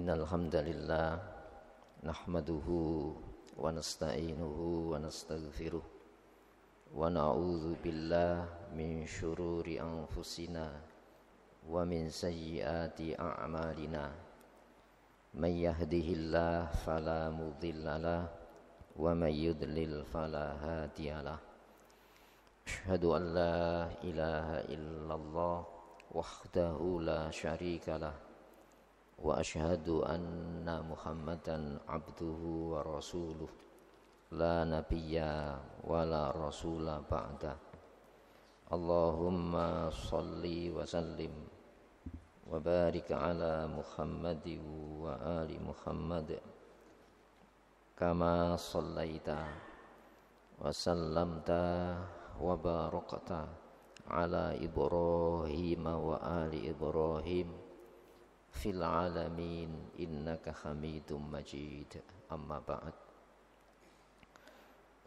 Innal hamdalillah nahmaduhu wa nasta'inuhu wa nastaghfiruh wa na'udzu billahi min syururi anfusina wa min sayyiati a'malina. May yahdihillahu fala mudhillalah wa may yudlil fala hadiyalah. Asyhadu an la ilaha illallah wahdahu la syarikalah wa asyhadu anna Muhammadan abduhu wa rasuluh la nabiyya wa la rasula ba'da. Allahumma salli wa sallim wa barik ala Muhammadi wa ali Muhammad kama sallaita wa sallamta wa barakta ala Ibrahim wa ali Ibrahim fil alamin innaka hamidum majid. Amma ba'd.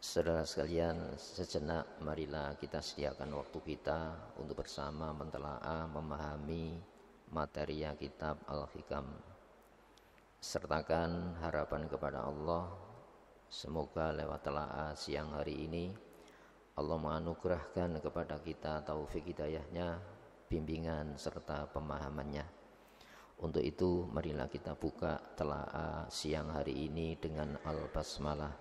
Saudara sekalian, sejenak marilah kita sediakan waktu kita untuk bersama mentelaah memahami materi kitab Al-Hikam. Sertakan harapan kepada Allah, semoga lewat telaah siang hari ini Allah menganugerahkan kepada kita taufik hidayahnya, bimbingan serta pemahamannya. Untuk itu marilah kita buka telaah siang hari ini dengan Al-Basmalah.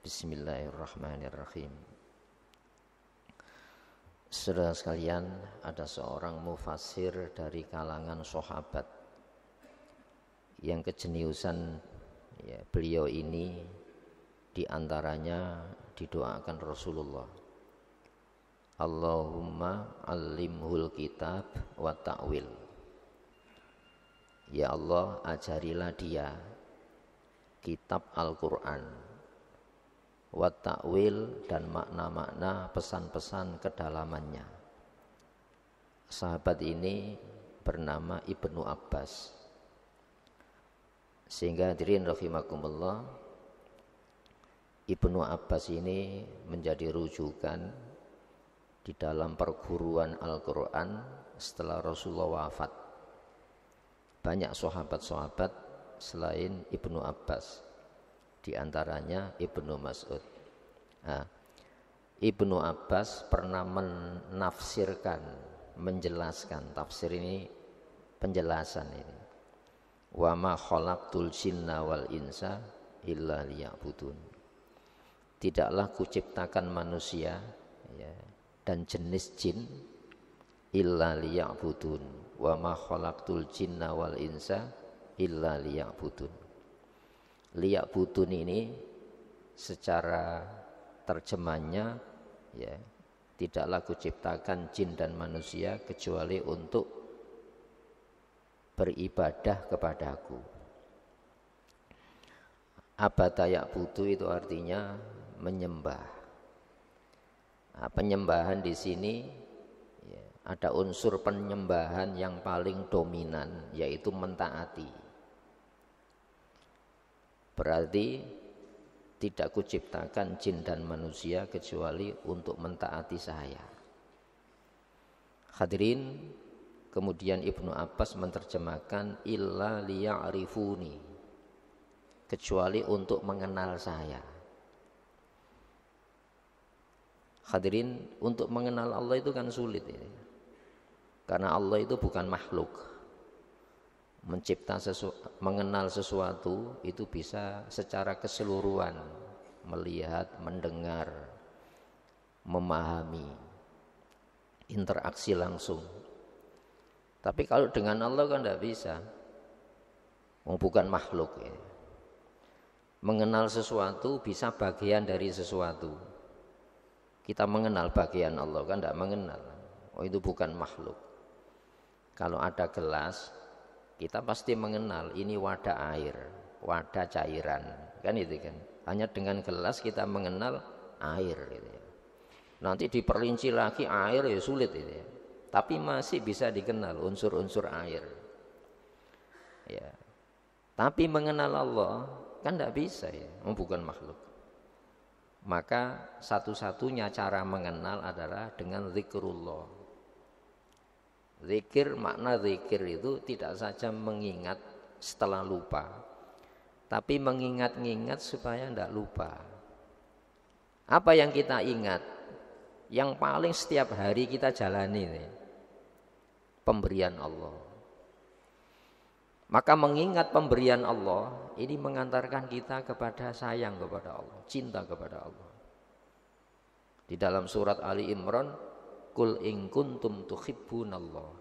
Bismillahirrahmanirrahim. Saudara sekalian, ada seorang mufassir dari kalangan sahabat yang kejeniusan beliau ini diantaranya didoakan Rasulullah, Allahumma allimhul kitab wa ta'wil. Ya Allah, ajarilah dia kitab Al-Quran wa ta'wil dan makna-makna pesan-pesan kedalamannya. Sahabat ini bernama Ibnu Abbas. Sehingga hadirin rahimakumullah, Ibnu Abbas ini menjadi rujukan di dalam perguruan Al-Quran setelah Rasulullah wafat. Banyak sahabat-sahabat selain Ibnu Abbas, di antaranya Ibnu Mas'ud. Nah, Ibnu Abbas pernah menafsirkan, menjelaskan, tafsir ini penjelasan ini. Wa ma khalaqtul jinna wal insa illa liya'budun. Tidaklah kuciptakan manusia dan jenis jin illa liya'budun. Wa ma khalaqtul jinna wal insa illa liya'budun. Liya'budun ini secara terjemahnya tidaklah kuciptakan jin dan manusia kecuali untuk beribadah kepadaku. Abada ya'budu itu artinya menyembah. Nah, penyembahan di sini ada unsur penyembahan yang paling dominan, yaitu mentaati. Berarti tidak kuciptakan jin dan manusia kecuali untuk mentaati saya. Hadirin, kemudian Ibnu Abbas menerjemahkan illa liya'rifuni, kecuali untuk mengenal saya. Hadirin, untuk mengenal Allah itu kan sulit ini. Karena Allah itu bukan makhluk. Mengenal sesuatu itu bisa secara keseluruhan, melihat, mendengar, memahami, interaksi langsung. Tapi kalau dengan Allah kan tidak bisa, bukan makhluk. Mengenal sesuatu bisa bagian dari sesuatu. Kita mengenal bagian Allah kan tidak mengenal. Itu bukan makhluk. Kalau ada gelas, kita pasti mengenal ini wadah air, wadah cairan, kan itu kan. Hanya dengan gelas kita mengenal air gitu ya. Nanti diperinci lagi air ya sulit itu ya. Tapi masih bisa dikenal unsur-unsur air. Ya. Tapi mengenal Allah kan tidak bisa ya, bukan makhluk. Maka satu-satunya cara mengenal adalah dengan zikrullah. Zikir, makna zikir itu tidak saja mengingat setelah lupa. Tapi mengingat-ingat supaya tidak lupa. Apa yang kita ingat? Yang paling setiap hari kita jalani nih, pemberian Allah. Maka mengingat pemberian Allah ini mengantarkan kita kepada sayang kepada Allah, cinta kepada Allah. Di dalam surat Ali Imran, Qul in kuntum tuhibbunallah.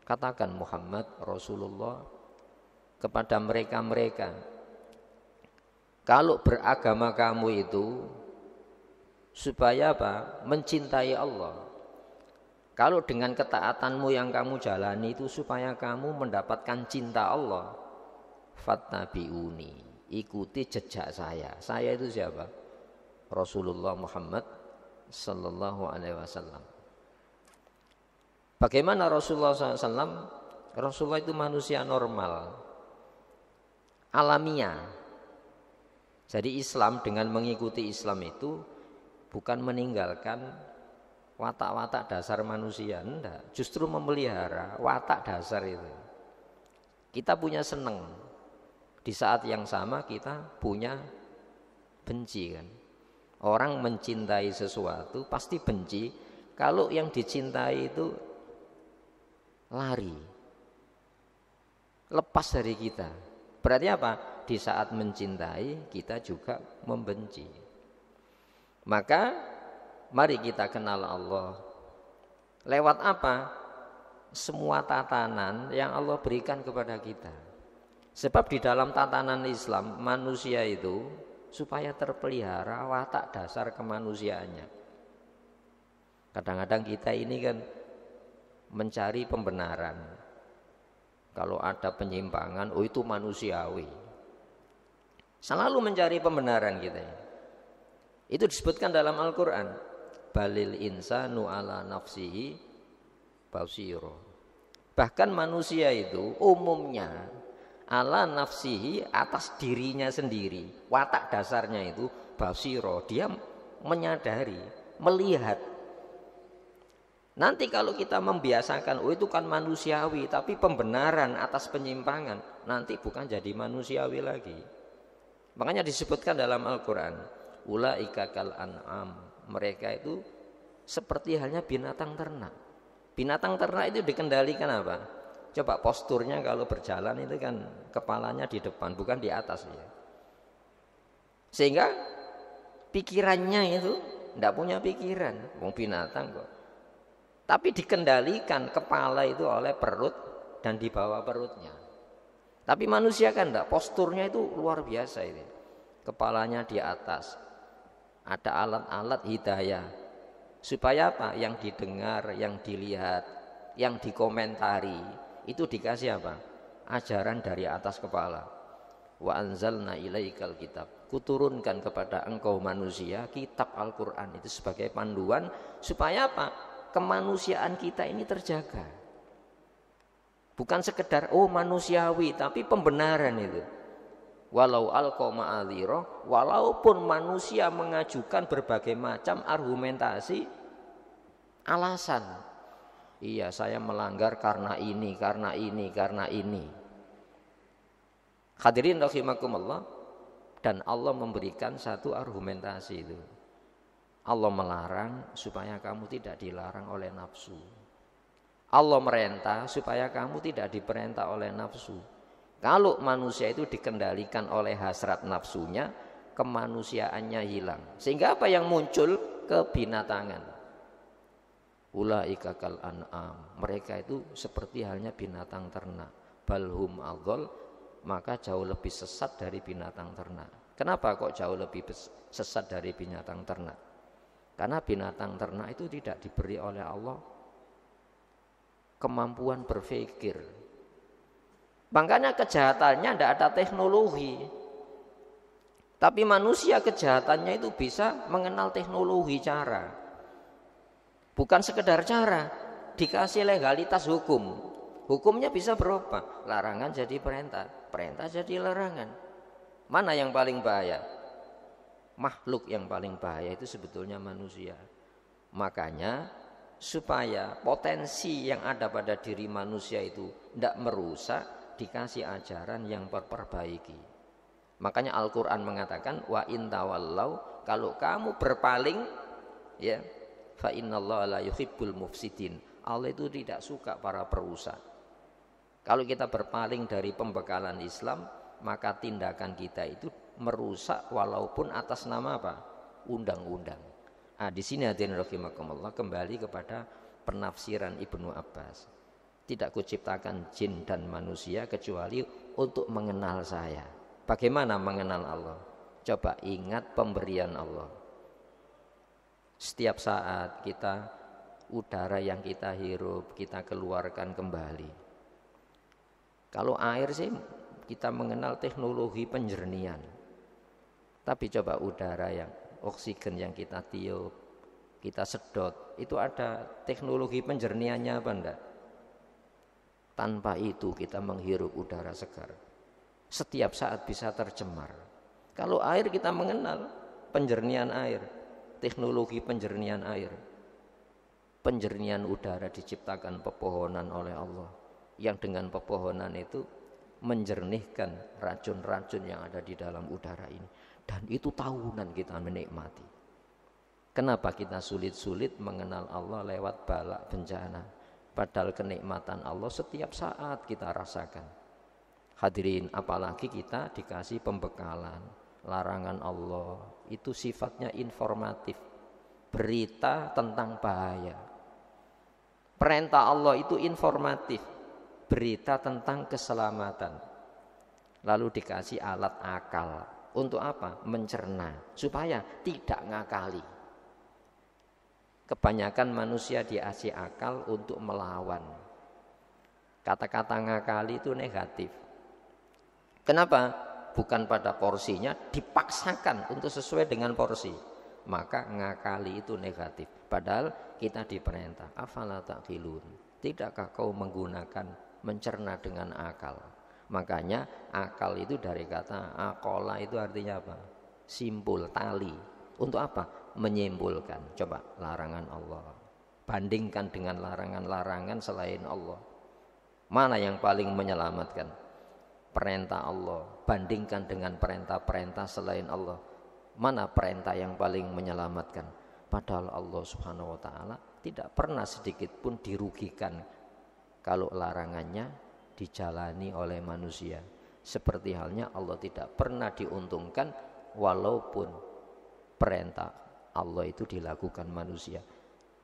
Katakan Muhammad Rasulullah kepada mereka-mereka, kalau beragama kamu itu supaya apa? Mencintai Allah. Kalau dengan ketaatanmu yang kamu jalani itu supaya kamu mendapatkan cinta Allah, fattabi'uni, ikuti jejak saya. Saya itu siapa? Rasulullah Muhammad sallallahu alaihi wasallam. Bagaimana Rasulullah SAW? Rasulullah itu manusia normal, alamiah. Jadi Islam, dengan mengikuti Islam itu bukan meninggalkan watak-watak dasar manusia, enggak. Justru memelihara watak dasar itu. Kita punya seneng, di saat yang sama kita punya benci kan. Orang mencintai sesuatu pasti benci kalau yang dicintai itu lari, lepas dari kita. Berarti apa? Di saat mencintai kita juga membenci. Maka mari kita kenal Allah. Lewat apa? Semua tatanan yang Allah berikan kepada kita. Sebab di dalam tatanan Islam, manusia itu supaya terpelihara watak dasar kemanusiaannya. Kadang-kadang kita ini kan mencari pembenaran. Kalau ada penyimpangan, oh itu manusiawi. Selalu mencari pembenaran kita. Itu disebutkan dalam Al-Quran. Balil insanu ala nafsihi basiro. Bahkan manusia itu umumnya ala nafsihi, atas dirinya sendiri. Watak dasarnya itu basiro. Dia menyadari, melihat. Nanti kalau kita membiasakan, oh itu kan manusiawi, tapi pembenaran atas penyimpangan, nanti bukan jadi manusiawi lagi. Makanya disebutkan dalam Al-Quran, ulaika kal an'am, mereka itu seperti halnya binatang ternak. Binatang ternak itu dikendalikan apa? Coba posturnya kalau berjalan itu kan kepalanya di depan, bukan di atas ya. Sehingga pikirannya itu tidak punya pikiran, wong binatang kok. Tapi dikendalikan kepala itu oleh perut dan di bawah perutnya. Tapi manusia kan enggak, posturnya itu luar biasa ini. Kepalanya di atas. Ada alat-alat hidayah. Supaya apa? Yang didengar, yang dilihat, yang dikomentari, itu dikasih apa? Ajaran dari atas kepala. Wa anzalna ilaikal kitab. Kuturunkan kepada engkau manusia kitab Al-Quran itu sebagai panduan supaya apa? Kemanusiaan kita ini terjaga. Bukan sekedar oh manusiawi, tapi pembenaran itu. Walau alqa ma'adzira, walaupun manusia mengajukan berbagai macam argumentasi, alasan. Iya, saya melanggar karena ini, karena ini, karena ini. Hadirin rahimakumullah, dan Allah memberikan satu argumentasi itu. Allah melarang supaya kamu tidak dilarang oleh nafsu. Allah merintah supaya kamu tidak diperintah oleh nafsu. Kalau manusia itu dikendalikan oleh hasrat nafsunya, kemanusiaannya hilang. Sehingga apa yang muncul? Kebinatangan. Ulaika kal an'am, mereka itu seperti halnya binatang ternak. Balhum adhal, maka jauh lebih sesat dari binatang ternak. Kenapa kok jauh lebih sesat dari binatang ternak? Karena binatang ternak itu tidak diberi oleh Allah kemampuan berpikir. Makanya kejahatannya tidak ada teknologi. Tapi manusia kejahatannya itu bisa mengenal teknologi cara. Bukan sekedar cara, dikasih legalitas hukum. Hukumnya bisa berubah. Larangan jadi perintah, perintah jadi larangan. Mana yang paling bahaya? Makhluk yang paling bahaya itu sebetulnya manusia. Makanya supaya potensi yang ada pada diri manusia itu tidak merusak, dikasih ajaran yang perbaiki. Makanya Al-Qur'an mengatakan wa in tawallau, kalau kamu berpaling ya, fa innallaha la yuhibbul mufsidin. Allah itu tidak suka para perusak. Kalau kita berpaling dari pembekalan Islam, maka tindakan kita itu merusak walaupun atas nama apa? Undang-undang. Di sini hadirin rahimakumullah, kembali kepada penafsiran Ibnu Abbas. Tidak kuciptakan jin dan manusia kecuali untuk mengenal saya. Bagaimana mengenal Allah? Coba ingat pemberian Allah. Setiap saat kita, udara yang kita hirup, kita keluarkan kembali. Kalau air sih kita mengenal teknologi penjernihan. Tapi coba udara yang oksigen yang kita tiup, kita sedot, itu ada teknologi penjernihannya apa enggak? Tanpa itu kita menghirup udara segar, setiap saat bisa tercemar. Kalau air kita mengenal penjernihan air, teknologi penjernihan air. Penjernihan udara diciptakan pepohonan oleh Allah, yang dengan pepohonan itu menjernihkan racun-racun yang ada di dalam udara ini. Dan itu tahunan kita menikmati. Kenapa kita sulit-sulit mengenal Allah lewat bala bencana? Padahal kenikmatan Allah setiap saat kita rasakan. Hadirin, apalagi kita dikasih pembekalan. Larangan Allah itu sifatnya informatif, berita tentang bahaya. Perintah Allah itu informatif, berita tentang keselamatan. Lalu dikasih alat akal. Untuk apa? Mencerna, supaya tidak ngakali. Kebanyakan manusia dikasih akal untuk melawan. Kata-kata ngakali itu negatif. Kenapa? Bukan pada porsinya, dipaksakan untuk sesuai dengan porsi. Maka ngakali itu negatif. Padahal kita diperintah, afala ta'qilun. Tidakkah kau menggunakan, mencerna dengan akal? Makanya akal itu dari kata akola, itu artinya apa? Simpul, tali. Untuk apa? Menyimpulkan. Coba larangan Allah bandingkan dengan larangan-larangan selain Allah. Mana yang paling menyelamatkan? Perintah Allah bandingkan dengan perintah-perintah selain Allah. Mana perintah yang paling menyelamatkan? Padahal Allah Subhanahu wa taala tidak pernah sedikit pun dirugikan kalau larangannya dijalani oleh manusia. Seperti halnya Allah tidak pernah diuntungkan walaupun perintah Allah itu dilakukan manusia.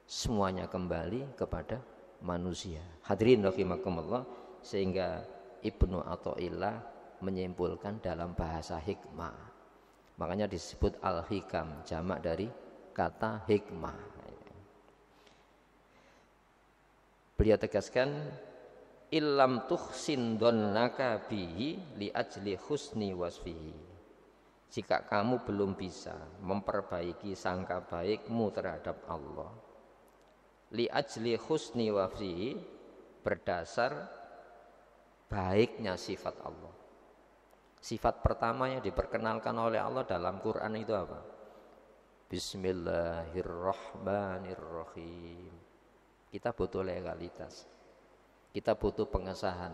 Semuanya kembali kepada manusia. Hadirin rahimakumullah, sehingga Ibnu Athaillah menyimpulkan dalam bahasa hikmah. Makanya disebut al-hikam, jamak dari kata hikmah. Beliau tegaskan, illam tuhsin donnaka bihi li ajli husni wasfihi. Jika kamu belum bisa memperbaiki sangka baikmu terhadap Allah, li ajli husni wasfihi, berdasar baiknya sifat Allah. Sifat pertama yang diperkenalkan oleh Allah dalam Quran itu apa? Bismillahirrahmanirrahim. Kita butuh legalitas, kita butuh pengesahan.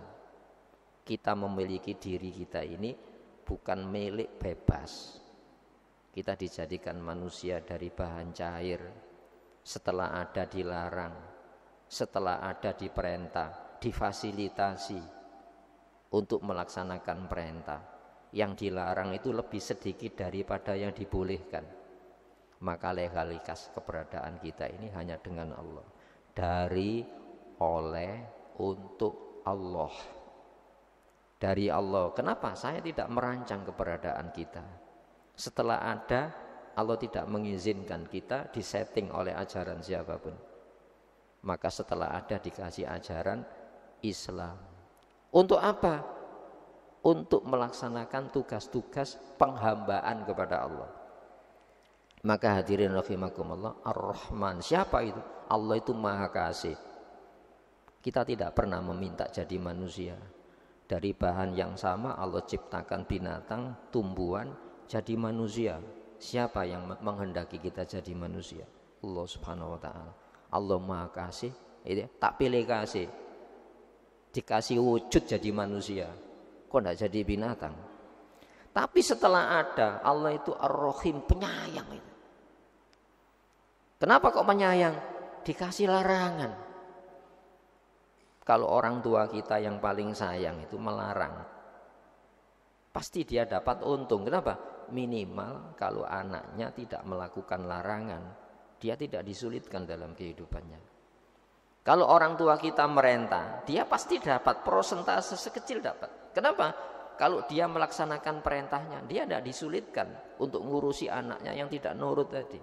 Kita memiliki diri kita ini bukan milik bebas. Kita dijadikan manusia dari bahan cair. Setelah ada dilarang, setelah ada diperintah, difasilitasi untuk melaksanakan perintah. Yang dilarang itu lebih sedikit daripada yang dibolehkan. Maka legalitas keberadaan kita ini hanya dengan Allah. Dari, oleh, untuk Allah. Dari Allah. Kenapa saya tidak merancang keberadaan kita? Setelah ada, Allah tidak mengizinkan kita disetting oleh ajaran siapapun. Maka setelah ada dikasih ajaran Islam. Untuk apa? Untuk melaksanakan tugas-tugas penghambaan kepada Allah. Maka hadirin rahimakumullah, Ar-Rahman, siapa itu? Allah itu Maha Kasih. Kita tidak pernah meminta jadi manusia. Dari bahan yang sama Allah ciptakan binatang, tumbuhan, jadi manusia. Siapa yang menghendaki kita jadi manusia? Allah Subhanahu wa taala. Allah Maha Kasih, itu tak pilih kasih. dikasih wujud jadi manusia, kok enggak jadi binatang? Tapi setelah ada, Allah itu Ar-Rahim, penyayang itu. Kenapa kok penyayang? Dikasih larangan. Kalau orang tua kita yang paling sayang itu melarang, pasti dia dapat untung. Kenapa? Minimal kalau anaknya tidak melakukan larangan, dia tidak disulitkan dalam kehidupannya. Kalau orang tua kita merentah, dia pasti dapat persentase sekecil dapat. Kenapa? Kalau dia melaksanakan perintahnya, dia tidak disulitkan untuk ngurusi anaknya yang tidak nurut tadi.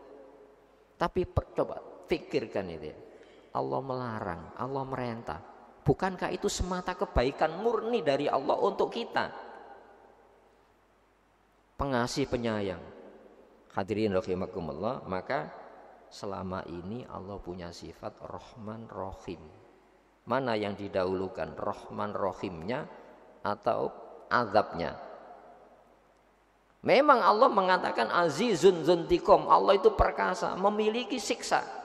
Tapi coba pikirkan itu ya. Allah melarang, Allah merentah. Bukankah itu semata kebaikan murni dari Allah untuk kita? Pengasih penyayang. Hadirin rahimakumullah, maka selama ini Allah punya sifat Rahman Rahim. Mana yang didahulukan, Rahman Rahimnya atau azabnya? Memang Allah mengatakan Azizun Zuntikom, Allah itu perkasa, memiliki siksa.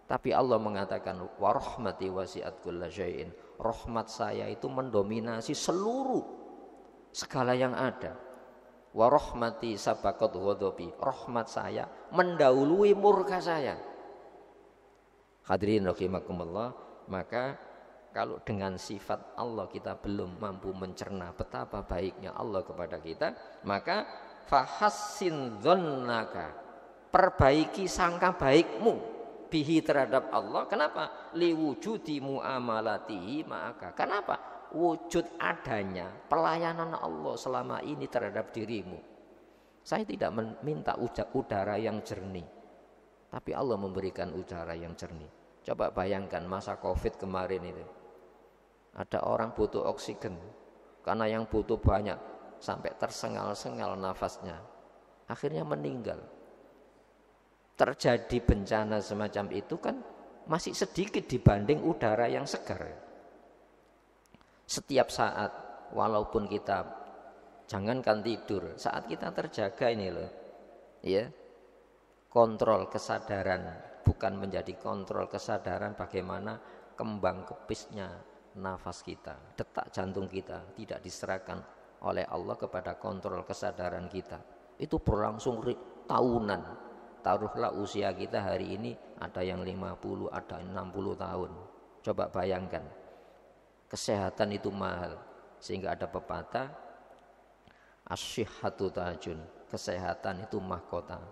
Tapi Allah mengatakan wa rahmati wasi'at kulla syai'in, rahmat saya itu mendominasi seluruh segala yang ada. Wa rahmati sabaqat ghadabi, rahmat saya mendahului murka saya. Hadirin rahimakumullah, maka kalau dengan sifat Allah kita belum mampu mencerna betapa baiknya Allah kepada kita, maka fahassin dzannaka, perbaiki sangka baikmu bihi terhadap Allah. Kenapa? Liwujudi muamalatihi ma'aka. Kenapa? Wujud adanya pelayanan Allah selama ini terhadap dirimu. Saya tidak meminta udara yang jernih, tapi Allah memberikan udara yang jernih. Coba bayangkan masa Covid kemarin itu. Ada orang butuh oksigen, karena yang butuh banyak sampai tersengal-sengal nafasnya, akhirnya meninggal. Terjadi bencana semacam itu kan masih sedikit dibanding udara yang segar. Setiap saat, walaupun kita jangankan tidur, saat kita terjaga ini loh, ya, kontrol kesadaran, bukan menjadi kontrol kesadaran bagaimana kembang kepisnya nafas kita, detak jantung kita tidak diserahkan oleh Allah kepada kontrol kesadaran kita. Itu berlangsung tahunan. Taruhlah usia kita hari ini ada yang 50, ada 60 tahun. Coba bayangkan. Kesehatan itu mahal. Sehingga ada pepatah asyihhatu tajun, kesehatan itu mahkota.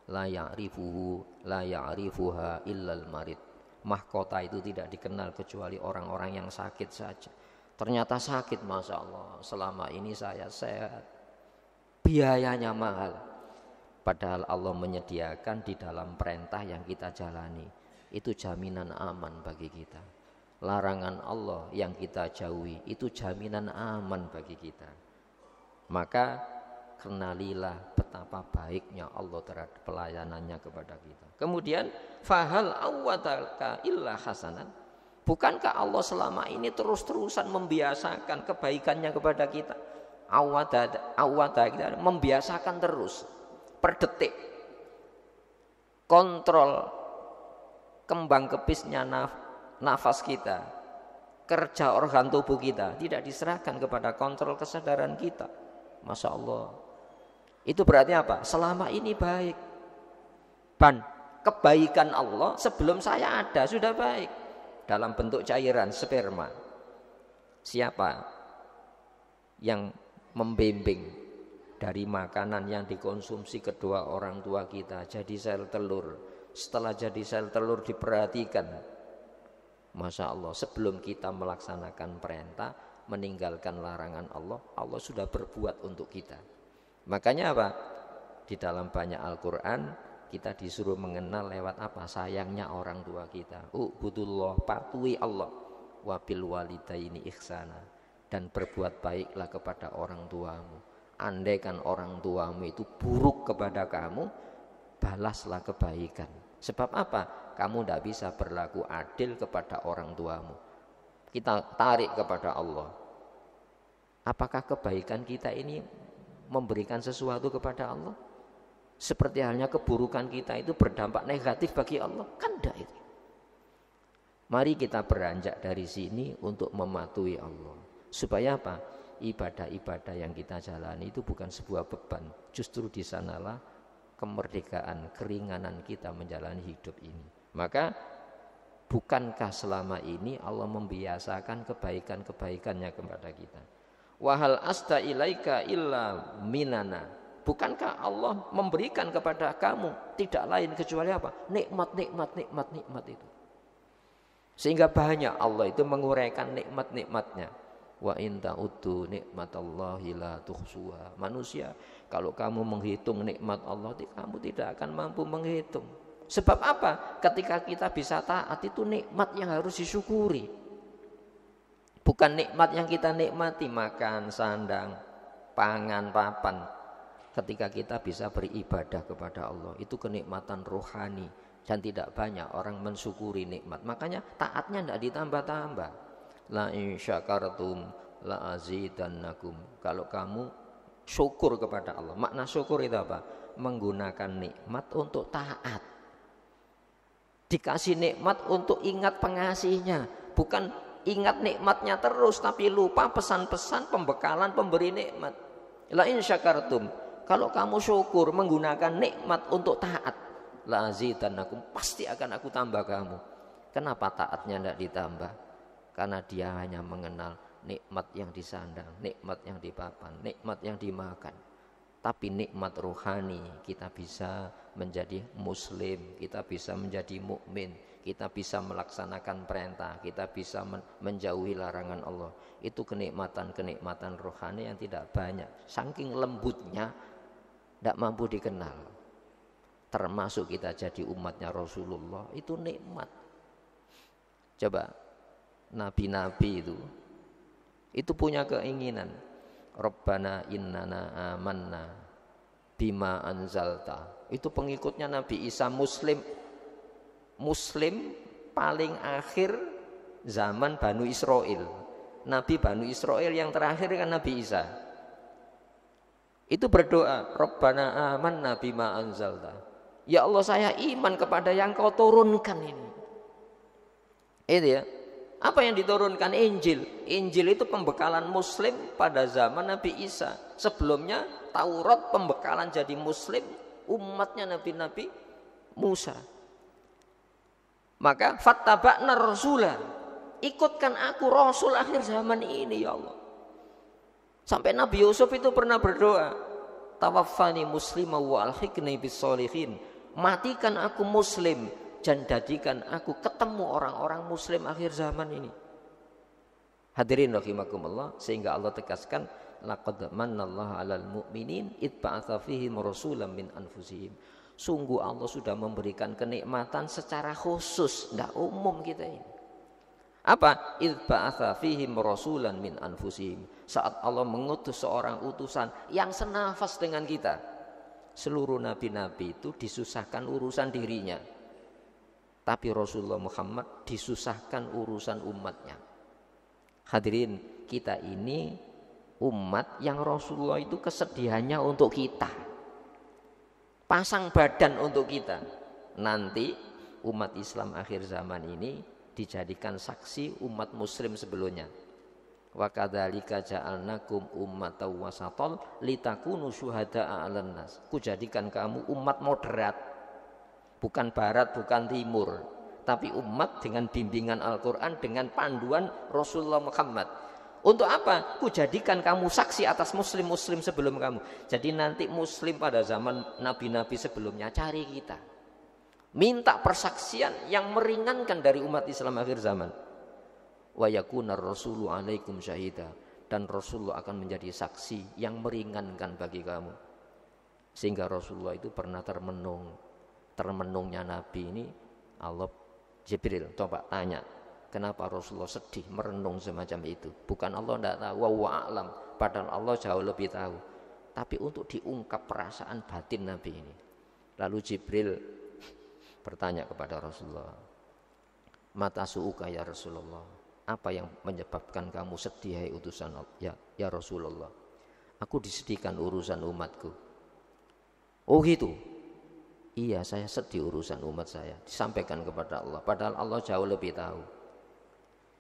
La ya'rifuha illal marid. Mahkota itu tidak dikenal kecuali orang-orang yang sakit saja. Ternyata sakit, Masya Allah, selama ini saya sehat, biayanya mahal. Padahal Allah menyediakan di dalam perintah yang kita jalani, itu jaminan aman bagi kita. Larangan Allah yang kita jauhi, itu jaminan aman bagi kita. Maka kenalilah betapa baiknya Allah terhadap pelayanannya kepada kita. Kemudian fahal awwadaka illa hasanan, bukankah Allah selama ini terus-terusan membiasakan kebaikannya kepada kita? Awwadaka, membiasakan terus per detik. Kontrol kembang kepisnya nafas kita, kerja organ tubuh kita tidak diserahkan kepada kontrol kesadaran kita. Masya Allah. Itu berarti apa? Selama ini baik. Kebaikan Allah sebelum saya ada sudah baik. Dalam bentuk cairan sperma. Siapa yang membimbing dari makanan yang dikonsumsi kedua orang tua kita jadi sel telur? Setelah jadi sel telur diperhatikan. Masya Allah, sebelum kita melaksanakan perintah, meninggalkan larangan Allah, Allah sudah berbuat untuk kita. Makanya apa? Di dalam banyak Al-Quran kita disuruh mengenal lewat apa? Sayangnya orang tua kita. Ubudullah, patuhi Allah. Wabil walidaini ihsana, dan berbuat baiklah kepada orang tuamu. Andaikan orang tuamu itu buruk kepada kamu, balaslah kebaikan. Sebab apa? Kamu tidak bisa berlaku adil kepada orang tuamu. Kita tarik kepada Allah. Apakah kebaikan kita ini memberikan sesuatu kepada Allah? Seperti halnya keburukan kita itu berdampak negatif bagi Allah? Kan tidak itu. Mari kita beranjak dari sini untuk mematuhi Allah. Supaya apa? Ibadah-ibadah yang kita jalani itu bukan sebuah beban. Justru di sanalah kemerdekaan, keringanan kita menjalani hidup ini. Maka bukankah selama ini Allah membiasakan kebaikan-kebaikannya kepada kita? Wahal asta ilaika illa minana. Bukankah Allah memberikan kepada kamu tidak lain kecuali apa? Nikmat itu. Sehingga banyak Allah itu menguraikan nikmat-nikmatnya. Wa in ta'uddu nikmatallahi la tuhsuha. Manusia, kalau kamu menghitung nikmat Allah, kamu tidak akan mampu menghitung. Sebab apa? Ketika kita bisa taat, itu nikmat yang harus disyukuri. Bukan nikmat yang kita nikmati, makan, sandang, pangan, papan. Ketika kita bisa beribadah kepada Allah, itu kenikmatan rohani. Dan tidak banyak orang mensyukuri nikmat. Makanya taatnya tidak ditambah-tambah. La in syakartum la azidannakum. Kalau kamu syukur kepada Allah. Makna syukur itu apa? Menggunakan nikmat untuk taat. Dikasih nikmat untuk ingat pengasihnya. Bukan ingat nikmatnya terus, tapi lupa pesan-pesan pembekalan pemberi nikmat. La in syakartum. Kalau kamu syukur menggunakan nikmat untuk taat, la azidannakum, pasti akan aku tambah kamu. Kenapa taatnya tidak ditambah? Karena dia hanya mengenal nikmat yang disandang, nikmat yang dipapan, nikmat yang dimakan. Tapi nikmat rohani, kita bisa menjadi muslim, kita bisa menjadi mukmin, kita bisa melaksanakan perintah, kita bisa menjauhi larangan Allah. Itu kenikmatan-kenikmatan rohani yang tidak banyak. Saking lembutnya, tidak mampu dikenal. Termasuk kita jadi umatnya Rasulullah, itu nikmat. Coba nabi-nabi itu punya keinginan, Rabbana innana amanna bima anzalta. Itu pengikutnya Nabi Isa, muslim paling akhir zaman Banu Israel. Nabi Banu Israel yang terakhir kan Nabi Isa. Itu berdoa, Rabbana amanna bima anzalta. Ya Allah, saya iman kepada yang kau turunkan ini. Itu ya. Apa yang diturunkan? Injil. Injil itu pembekalan muslim pada zaman Nabi Isa. Sebelumnya Taurat pembekalan jadi muslim umatnya Nabi-Nabi Musa. Maka fattaba'na rasulah. Ikutkan aku Rasul akhir zaman ini ya Allah. Sampai Nabi Yusuf itu pernah berdoa, tawaffani muslimah wa alhiqni bis sholihin. Matikan aku muslim dan jadikan aku ketemu orang-orang muslim akhir zaman ini. Hadirin rahimakumullah, sehingga Allah tegaskan laqad manallahu 'alal mu'minin id ba'atsa fihim rasulan min anfusihim. Sungguh Allah sudah memberikan kenikmatan secara khusus, tidak umum kita ini. Apa? Id ba'atsa fihim rasulan min anfusihim. Saat Allah mengutus seorang utusan yang senafas dengan kita. Seluruh nabi-nabi itu disusahkan urusan dirinya. Tapi Rasulullah Muhammad disusahkan urusan umatnya. Hadirin, kita ini umat yang Rasulullah itu kesedihannya untuk kita. Pasang badan untuk kita. Nanti umat Islam akhir zaman ini dijadikan saksi umat muslim sebelumnya. Wa kadzalika ja'alnakum ummatan wasatan litakunu syuhada'a 'alan nas. Ku jadikan kamu umat moderat. Bukan barat, bukan timur, tapi umat dengan bimbingan Al-Qur'an, dengan panduan Rasulullah Muhammad. Untuk apa? Ku jadikan kamu saksi atas muslim-muslim sebelum kamu. Jadi nanti muslim pada zaman nabi-nabi sebelumnya cari kita. Minta persaksian yang meringankan dari umat Islam akhir zaman. Wa yakunar rasulu alaikum syahida. Dan Rasulullah akan menjadi saksi yang meringankan bagi kamu. Sehingga Rasulullah itu pernah termenungnya Nabi ini, Allah Jibril coba tanya, kenapa Rasulullah sedih merenung semacam itu? Bukan Allah tidak tahu, wa a'lam, padahal Allah jauh lebih tahu. Tapi untuk diungkap perasaan batin Nabi ini. Lalu Jibril bertanya kepada Rasulullah, mata su'uka ya Rasulullah, apa yang menyebabkan kamu sedih hai utusan Allah? Ya Rasulullah, aku disedihkan urusan umatku. Oh gitu? Iya, saya sedih urusan umat saya. Disampaikan kepada Allah, padahal Allah jauh lebih tahu.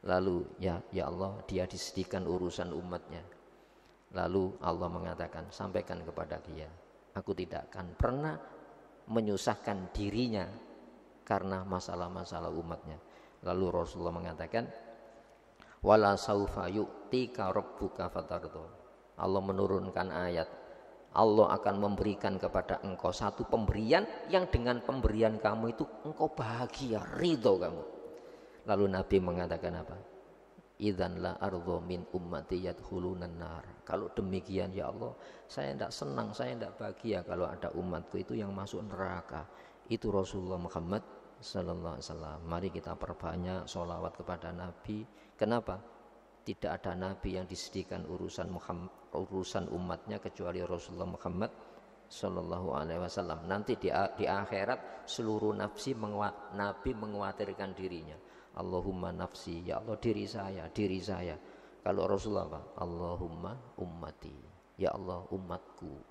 Lalu ya Allah, dia disediakan urusan umatnya. Lalu Allah mengatakan, sampaikan kepada dia, aku tidak akan pernah menyusahkan dirinya karena masalah-masalah umatnya. Lalu Rasulullah mengatakan, wala saufa yu'tika rabbuka fatardo. Allah menurunkan ayat, Allah akan memberikan kepada engkau satu pemberian yang dengan pemberian kamu itu engkau bahagia, ridho kamu. Lalu Nabi mengatakan apa? Idzan la ardho min ummati yadkhulunan nar. Kalau demikian ya Allah, saya tidak senang, saya tidak bahagia kalau ada umatku itu yang masuk neraka. Itu Rasulullah Muhammad sallallahu alaihi wasallam. Mari kita perbanyak sholawat kepada Nabi. Kenapa? Tidak ada Nabi yang disediakan urusan umatnya kecuali Rasulullah Muhammad sallallahu alaihi wasallam. Nanti di akhirat seluruh Nabi mengkhawatirkan dirinya. Allahumma nafsi, ya Allah diri saya. Kalau Rasulullah apa? Allahumma ummati, ya Allah umatku.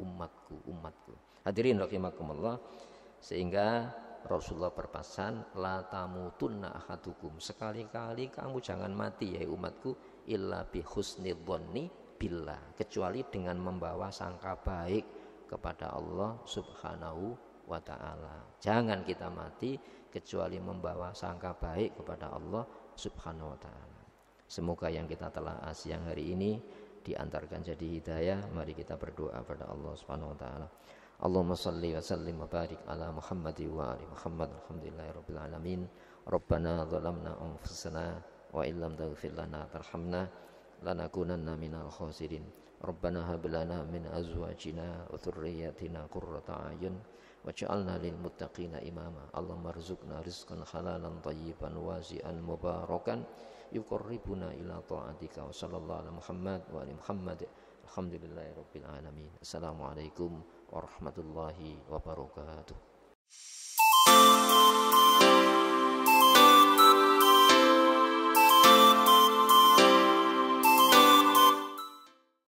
Hadirin rahimakumullah. Sehingga Rasulullah berpesan, la tamutunna ahadukum, sekali-kali kamu jangan mati ya umatku, illa bi husnil dhanni billah, kecuali dengan membawa sangka baik kepada Allah Subhanahu wa ta'ala. Jangan kita mati kecuali membawa sangka baik kepada Allah Subhanahu wa ta'ala. Semoga yang kita telah siang hari ini diantarkan jadi hidayah. Mari kita berdoa pada Allah Subhanahu wa ta'ala. Allahumma salli wa sallim wa barik ala Muhammad wa ali Muhammad. Alhamdulillahirabbil alamin. Rabbana zalamna anfusana wa illam taghfir lana tarhamna lanakunanna minal khasirin. Rabbana hab lana min azwajina wa dhurriyyatina qurrata a'yun waj'alna lil muttaqina imama. Allahumma rzuqna rizqan halalan thayyiban wasi'an mubarakan yuqarribuna ila ta'atika. Wa sallallahu ala Muhammad wa ali Muhammad. Alhamdulillahirabbil alamin. Assalamualaikum warahmatullahi wabarakatuh.